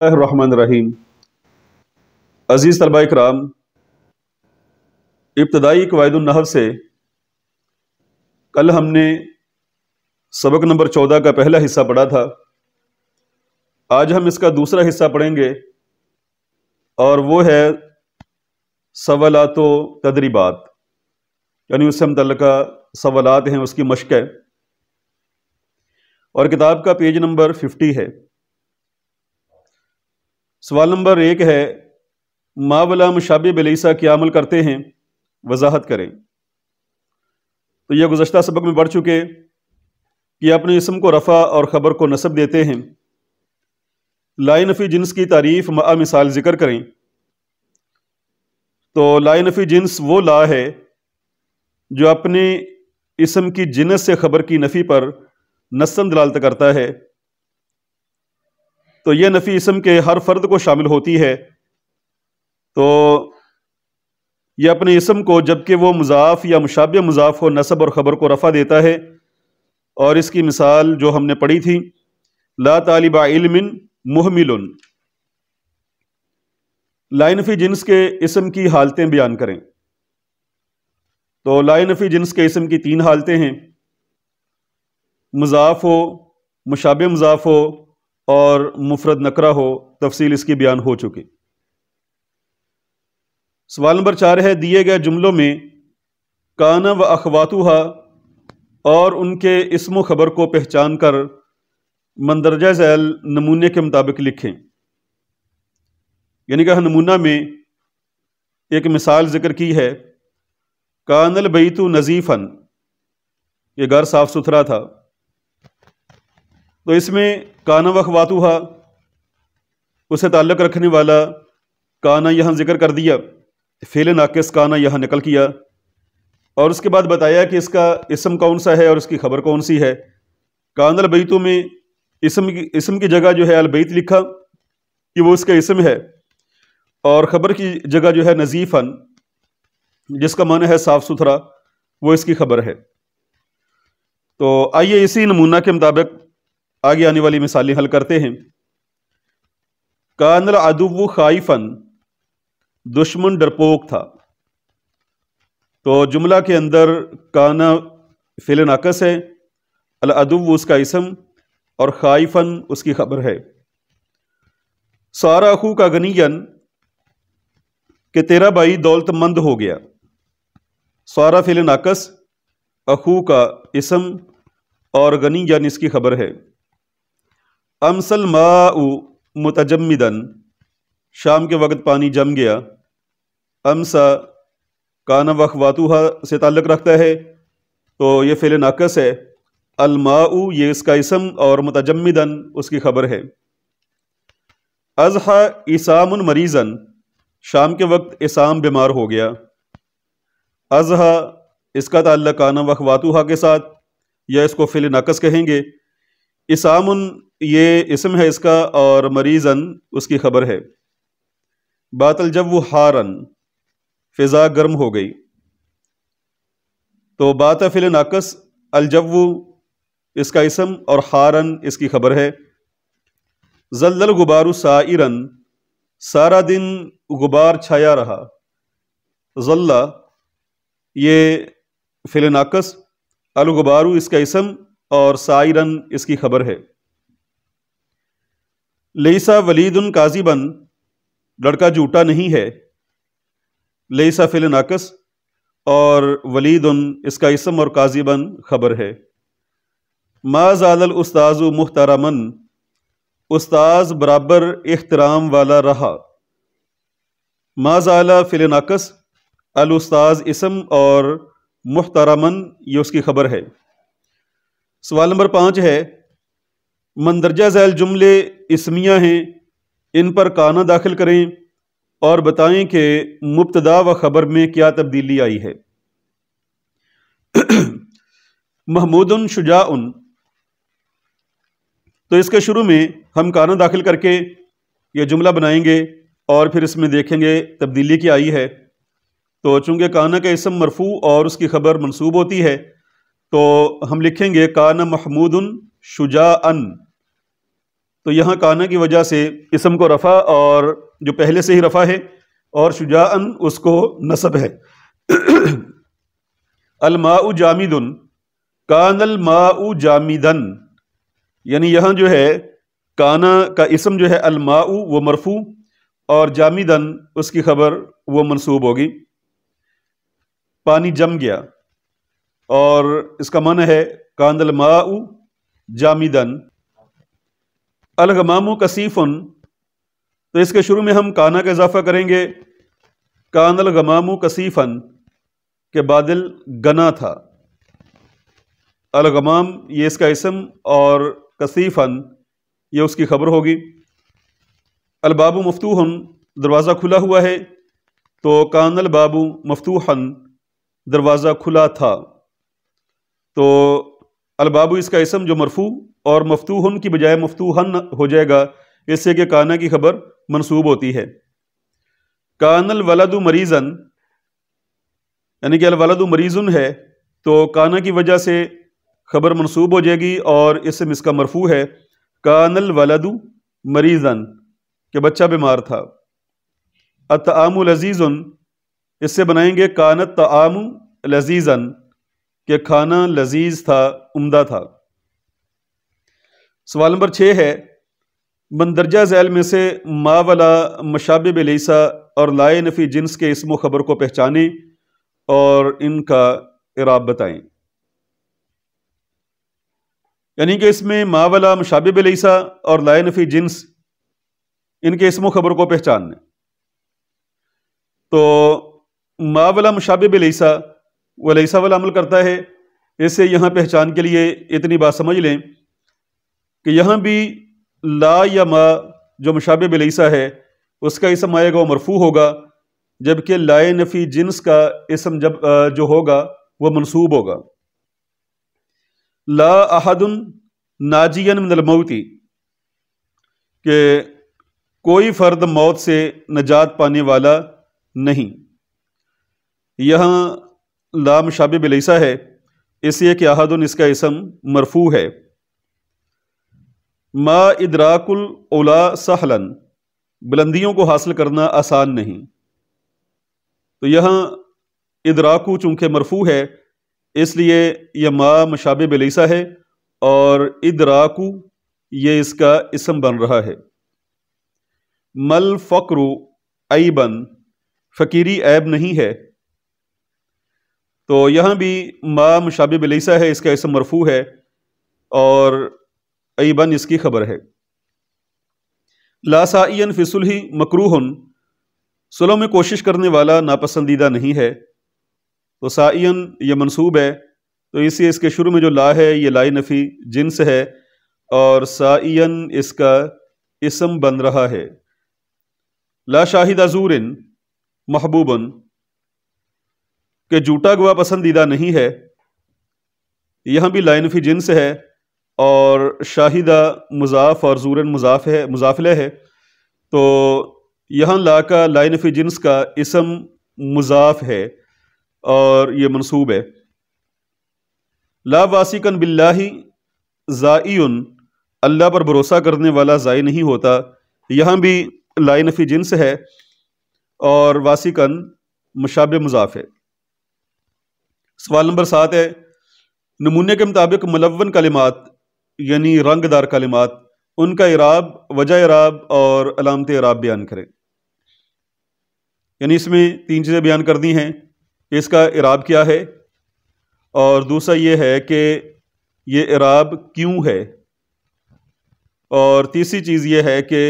الرحمن الرحیم۔ عزیز طلبہ اکرام، ابتدائی قواعد النحو سے کل ہم نے سبق نمبر 14 کا پہلا حصہ پڑھا تھا۔ آج ہم اس کا دوسرا حصہ پڑھیں گے اور وہ ہے سوالات و تدریبات، یعنی اس سے متعلقہ سوالات ہیں، اس کی مشق ہے، اور کتاب کا پیج نمبر 50 ہے۔ سوال نمبر 1 ہے، ما ولا مشابہ بلیسا کیا عمل کرتے ہیں، وضاحت کریں۔ تو یہ گزشتہ سبق میں پڑھ چکے کہ اپنے اسم کو رفع اور خبر کو نصب دیتے ہیں۔ لا نفی جنس کی تعریف مع مثال ذکر کریں۔ تو لا نفی جنس وہ لا ہے جو اپنے اسم کی جنس سے خبر کی نفی پر نصاً دلالت کرتا ہے۔ تو یہ نفی اسم کے ہر فرد کو شامل ہوتی ہے۔ تو یہ اپنے اسم کو جبکہ وہ مضاف یا مشابہ مضاف ہو نصب اور خبر کو رفع دیتا ہے، اور اس کی مثال جو ہم نے پڑھی تھی، لا طالب علم محمل۔ لا نفی جنس کے اسم کی حالتیں بیان کریں۔ تو لا نفی جنس کے اسم کی 3 حالتیں ہیں، مضاف ہو، مشابہ مضاف ہو اور مفرد نکرہ ہو۔ تفصیل اس کی بیان ہو چکی۔ سوال نمبر 4 ہے، دیے گئے جملوں میں کان و اخواتھا اور ان کے اسم و خبر کو پہچان کر مندرجہ ذیل نمونے کے مطابق لکھیں۔ یعنی کہ نمونہ میں ایک مثال ذکر کی ہے، کان البیت نظیفا، یہ گھر صاف ستھرا تھا۔ تو اس میں کان و اخواتھا اسے تعلق رکھنے والا کانا یہاں ذکر کر دیا، فعل ناقص کانا یہاں نقل کیا، اور اس کے بعد بتایا کہ اس کا اسم کون سا ہے اور اس کی خبر کون سی ہے۔ کان البیت میں اسم کی جگہ جو ہے البیت لکھا کہ وہ اس کا اسم ہے، اور خبر کی جگہ جو ہے نظیفاً، جس کا معنی ہے صاف ستھرا، وہ اس کی خبر ہے۔ تو آئیے اسی نمونہ کے مطابق آگے آنے والی مثالیں حل کرتے ہیں۔ کان العدو خائفاً، دشمن ڈرپوک تھا۔ تو جملہ کے اندر کانا فعل ناقص ہے، العدو اس کا اسم، اور خائفاً اس کی خبر ہے۔ صار اخو کا غنیاً، کہ تیرا بھائی دولت مند ہو گیا۔ صار فعل ناقص، اخو کا اسم، اور غنیاً اس کی خبر ہے۔ امسى الماء متجمدا، شام کے وقت پانی جم گیا۔ امسا کان و اخواتھا سے تعلق رکھتا ہے، تو یہ فعل ناقص ہے۔ الماء یہ اس کا اسم، اور متجمدا اس کی خبر ہے۔ اضحى اسام مریضا، شام کے وقت اسام بیمار ہو گیا۔ اضحى اس کا تعلق کان و اخواتھا کے ساتھ، یا اس کو فعل ناقص کہیں گے۔ اسام یہ اسم ہے اس کا، اور مریضاً اس کی خبر ہے۔ بات الجو حاراً، فضا گرم ہو گئی۔ تو بات فعل ناقص، الجو اس کا اسم، اور حاراً اس کی خبر ہے۔ ظل الغبار سائراً، سارا دن غبار چھایا رہا۔ ظل یہ فعل ناقص، الغبار اس کا اسم، اور سائراً اس کی خبر ہے۔ لیسا ولید کاذباً، لڑکا جھوٹا نہیں ہے۔ لیسا فعل ناقص، اور ولید اس کا اسم، اور کاذباً خبر ہے۔ ما زال الاستاذ محترما، استاذ برابر احترام والا رہا۔ ما زال فعل ناقص، الاستاذ اسم، اور محترما یہ اس کی خبر ہے۔ سوال نمبر 5 ہے، مندرجہ ذیل جملے اسمیہ ہیں، ان پر کانا داخل کریں اور بتائیں کہ مبتدا و خبر میں کیا تبدیلی آئی ہے۔ محمود شجاع، تو اس کے شروع میں ہم کانا داخل کر کے یہ جملہ بنائیں گے، اور پھر اس میں دیکھیں گے تبدیلی کیا آئی ہے۔ تو چونکہ کانا کا اسم مرفوع اور اس کی خبر منصوب ہوتی ہے، تو ہم لکھیں گے کان محمود شجاعا، تو یہاں کانا کی وجہ سے اسم کو رفع اور جو پہلے سے ہی رفع ہے، اور شجاعن اس کو نصب ہے۔ الماء جامد، کان الماء جامدن، یعنی یہاں جو ہے کانا کا اسم جو ہے الماء وہ مرفوع، اور جامدن اس کی خبر وہ منصوب ہوگی۔ پانی جم گیا، اور اس کا معنی ہے کان الماء جامدن۔ الغمام کثیف، تو اس کے شروع میں ہم کانا کا اضافہ کریں گے، کان الغمام کثیفن کہ بادل گنا تھا۔ الغمام یہ اس کا اسم، اور کثیفن یہ اس کی خبر ہوگی۔ الباب مفتوح، دروازہ کھلا ہوا ہے، تو کان الباب مفتوحن دروازہ کھلا تھا۔ تو الباب اس کا اسم جو مرفوع اور مفتوحن کی بجائے مفتوحن ہو جائے گا، اس سے کہ کانا کی خبر منصوب ہوتی ہے۔ کان الولد مریضن، یعنی کہ الولد مریضن ہے، تو کانا کی وجہ سے خبر منصوب ہو جائے گی، اور اسم اس کا مرفوع ہے کان الولد مریضن کہ بچہ بیمار تھا۔ الطعام لذیذ، اس سے بنائیں گے کان الطعام لذیذن کہ کھانا لذیذ تھا، عمدہ تھا۔ سوال نمبر 6 ہے، مندرجہ ذیل میں سے ما ولا مشابہ لیسا اور لائے نفی جنس کے اسم و خبر کو پہچانیں اور ان کا اعراب بتائیں۔ یعنی کہ اس میں ما ولا مشابہ لیسا اور لائے نفی جنس، ان کے اسم و خبر کو پہچاننا۔ تو ما ولا مشابہ لیسا، وہ لیسا والا عمل کرتا ہے، اس سے یہاں پہچان کے لیے اتنی بات سمجھ لیں کہ یہاں بھی لا یا ما جو مشابہ لیسا ہے اس کا اسم آئے گا وہ مرفوع ہوگا، جبکہ لائے نفی جنس کا اسم جو ہوگا وہ منصوب ہوگا۔ لا احد ناجیا من الموت، کہ کوئی فرد موت سے نجات پانے والا نہیں۔ یہاں لا مشابہ لیسا ہے، اس لیے کہ احد اس کا اسم مرفوع ہے۔ ما ادراک العلا سہلا، بلندیوں کو حاصل کرنا آسان نہیں۔ تو یہاں ادراکو چونکہ مرفوع ہے، اس لیے یہ ما مشابہ لیسا ہے، اور ادراکو یہ اس کا اسم بن رہا ہے۔ مل فقر عیبن، فقیری عیب نہیں ہے۔ تو یہاں بھی ما مشابہ لیسا ہے، اس کا اسم مرفوع ہے، اور عیبن اس کی خبر ہے۔ لا سائین فی صلح مکروہ، صلح میں کوشش کرنے والا ناپسندیدہ نہیں ہے۔ تو سائین یہ منصوب ہے، تو اس لیے اس کے شروع میں جو لا ہے یہ لا نفی جنس ہے، اور سائین اس کا اسم بن رہا ہے۔ لا شاہد زور محبوب، کہ جھوٹا گواہ پسندیدہ نہیں ہے۔ یہاں بھی لا نفی جنس ہے، اور شاہدہ مضاف اور زورن مضاف الیہ ہے، تو یہاں لا کا لا نفی جنس کا اسم مضاف ہے اور یہ منصوب ہے۔ لا واسقن باللہ زائی، اللہ پر بھروسہ کرنے والا ضائع نہیں ہوتا۔ یہاں بھی لا نفی جنس ہے، اور واسقن مشابہ مضاف ہے۔ سوال نمبر 7 ہے، نمونے کے مطابق ملون کلمات یعنی رنگ دار کلمات، ان کا اعراب، وجہ اعراب اور علامت اعراب بیان کریں۔ یعنی اس میں 3 چیزیں بیان کر دی ہیں کہ اس کا اعراب کیا ہے، اور دوسرا یہ ہے کہ یہ اعراب کیوں ہے، اور تیسری چیز یہ ہے کہ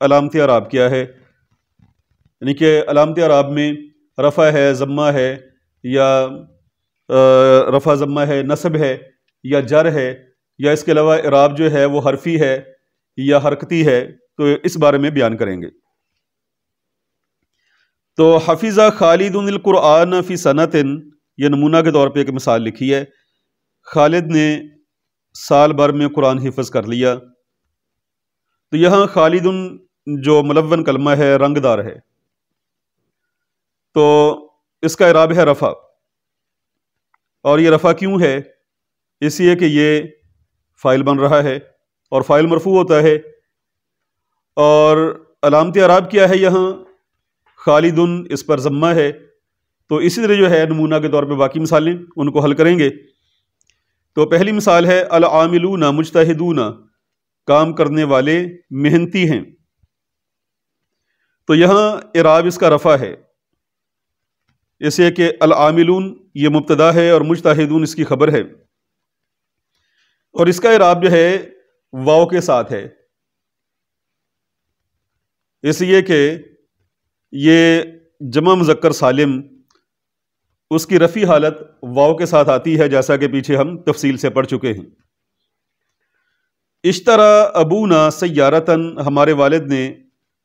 علامت اعراب کیا ہے۔ یعنی کہ علامت اعراب میں رفع ہے، ضمہ ہے، یا رفع ضمہ ہے، نصب ہے، یا جر ہے، یا اس کے علاوہ اعراب جو ہے وہ حرفی ہے یا حرکتی ہے، تو اس بارے میں بیان کریں گے۔ تو حفظ خالد القرآن فی سنۃ، یہ نمونہ کے طور پہ ایک مثال لکھی ہے۔ خالد نے سال بھر میں قرآن حفظ کر لیا۔ تو یہاں خالد جو ملون کلمہ ہے، رنگ دار ہے، تو اس کا اعراب ہے رفع۔ اور یہ رفع کیوں ہے؟ اس لیے کہ یہ فاعل بن رہا ہے، اور فاعل مرفوع ہوتا ہے اور علامت اعراب کیا ہے یہاں؟ خالدن، اس پر ضمہ ہے۔ تو اسی طرح جو ہے نمونہ کے طور پہ باقی مثالیں ان کو حل کریں گے۔ تو پہلی مثال ہے العاملون مجتہدون، کام کرنے والے محنتی ہیں۔ تو یہاں اعراب اس کا رفع ہے، اس لیے کہ العاملون یہ مبتدا ہے اور مجتہدون اس کی خبر ہے، اور اس کا اعراب جو ہے واو کے ساتھ ہے، اس لیے کہ یہ جمع مذکر سالم اس کی رفعی حالت واو کے ساتھ آتی ہے، جیسا کہ پیچھے ہم تفصیل سے پڑھ چکے ہیں۔ اشترا ابونا سیارتن، ہمارے والد نے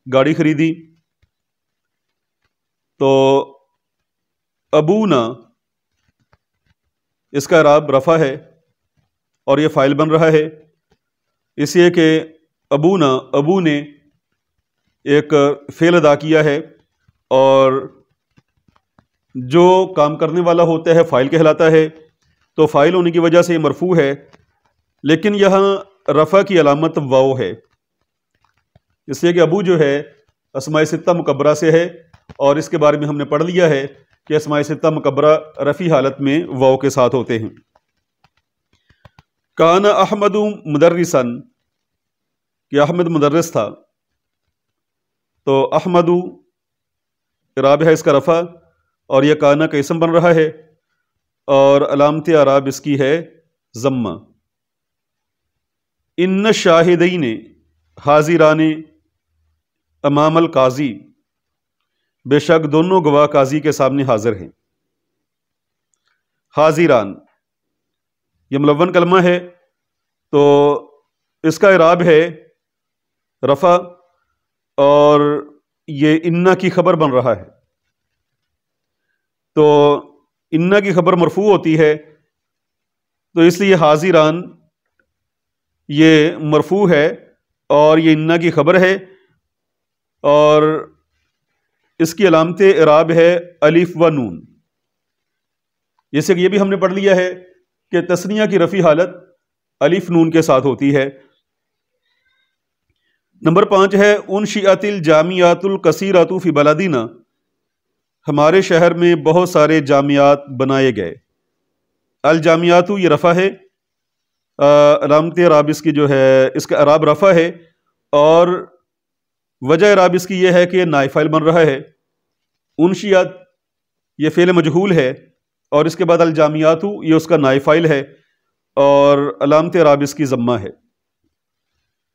گاڑی خریدی۔ تو ابونا اس کا اعراب رفع ہے اور یہ فاعل بن رہا ہے، اس لیے کہ ابونا، ابو نے ایک فعل ادا کیا ہے، اور جو کام کرنے والا ہوتا ہے فاعل کہلاتا ہے، تو فاعل ہونے کی وجہ سے یہ مرفوع ہے، لیکن یہاں رفع کی علامت واو ہے، اس لیے کہ ابو جو ہے اسماء ستہ مکبرہ سے ہے، اور اس کے بارے میں ہم نے پڑھ لیا ہے کہ اسماء ستہ مکبرہ رفعی حالت میں واو کے ساتھ ہوتے ہیں۔ کان احمد مدرسن، کہ احمد مدرس تھا۔ تو احمد اعراب ہے اس کا رفع، اور یہ کانا کا اسم بن رہا ہے، اور علامت اعراب اس کی ہے ضمہ۔ ان شاہدین حاضران امام القاضی، بے شک دونوں گواہ قاضی کے سامنے حاضر ہیں۔ حاضران یہ ملون کلمہ ہے، تو اس کا اعراب ہے رفع، اور یہ انا کی خبر بن رہا ہے۔ تو انا کی خبر مرفوع ہوتی ہے، تو اس لیے حاضران یہ مرفوع ہے اور یہ انا کی خبر ہے، اور اس کی علامت اعراب ہے الف و نون۔ جیسے کہ یہ بھی ہم نے پڑھ لیا ہے کہ تثنیہ کی رفعی حالت الف نون کے ساتھ ہوتی ہے۔ نمبر 5 ہے انشئت الجامعات الکثیرۃ فی بلدنا، ہمارے شہر میں بہت سارے جامعات بنائے گئے۔ الجامعات یہ رفع ہے، علامت اعراب اس کی جو ہے اس کا اعراب رفع ہے، اور وجہ اعراب اس کی یہ ہے کہ یہ نائب فاعل بن رہا ہے۔ انشئت یہ فعل مجہول ہے، اور اس کے بعد الجامعات یہ اس کا نائب فاعل ہے، اور علامت اعراب اس کی ضمہ ہے۔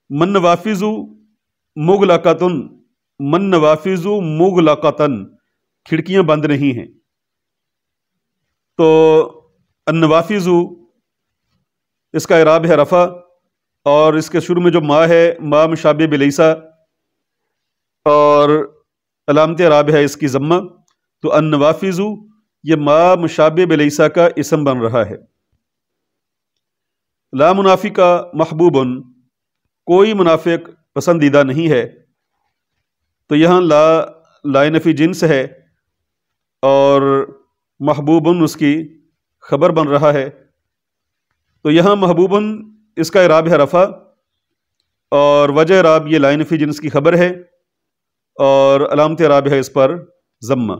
من نوافذ مغلقۃ، من نوافذ مغلقۃ، کھڑکیاں بند نہیں ہیں۔ تو النوافذ اس کا اعراب ہے رفع، اور اس کے شروع میں جو ما ہے ما مشابہ بلیسا، اور علامت اعراب ہے اس کی ضمہ۔ تو النوافذ یہ ما مشابہ بلیسا کا اسم بن رہا ہے۔ لا منافق محبوب، کوئی منافق پسندیدہ نہیں ہے۔ تو یہاں لا نفی جنس ہے، اور محبوبن اس کی خبر بن رہا ہے۔ تو یہاں محبوبن اس کا اعراب ہے رفع، اور وجہ اعراب یہ لا نفی جنس کی خبر ہے، اور علامت اعراب ہے اس پر ضمہ۔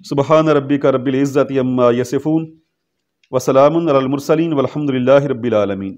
سبحان ربک رب العزۃ عما یصفون، وسلام علی المرسلین والحمد للہ رب العالمین۔